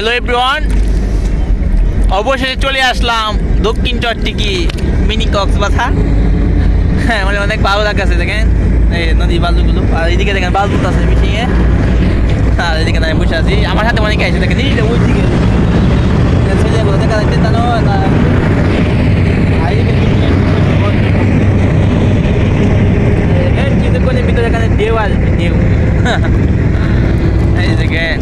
Hello everyone, অবশেষে চলে আসলাম দক্ষিণ চট্টিকি মিনি কক্সবাজার। হ্যাঁ, মানে অনেক ভালো লাগছে। দেখেন এই নদীর বালুগুলো, আর এদিকে দেখেন বালু আছে মিশিয়ে, আর এদিকে আমি বসে আছি। আমার সাথে অনেকে আছে, দেখেন এই যে ওই দিকে ছেলেগুলো দেখা যাচ্ছে জানো। কিছুক্ষণের ভিতরে এখানে ঢেউ আসবে, ঢেউ। এই দেখেন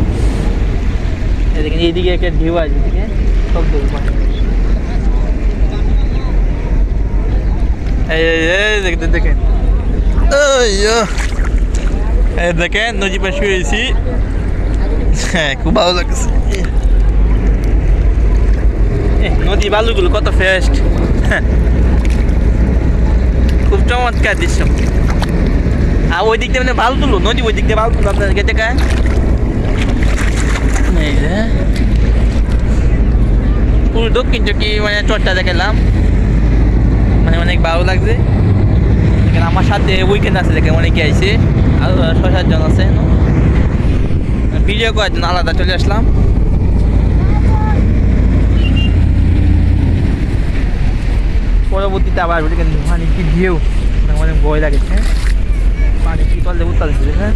এইদিকে একটা ঢেউ আসবে, দেখেন শব্দ। দেখেন দেখেন নদী পাশে শুয়েছি। হ্যাঁ, খুব ভালো লাগছে। নদী বালুগুলো কত ফ্রেশ, খুব চমৎকার দৃশ্য। আর ওই দিক দিয়ে মানে বালু তুলো, নদী ওই দিক দিয়ে বালু তুলো আপনাদেরকে দেখায়। পুরো দক্ষিণ চকি মানে চটটা দেখালাম, মানে অনেক ভালো লাগছে। এখানে আমার সাথে উইকেন্ড আছে, দেখে অনেকে আইছে, আর ৬-৭ জন আছে। ভিডিও করার জন্য আলাদা চলে আসলাম। পরবর্তীতে আবার মানে কি ঢেউ, অনেক ভয় লাগেছে। পানি কি তলে উত্তাল, হ্যাঁ।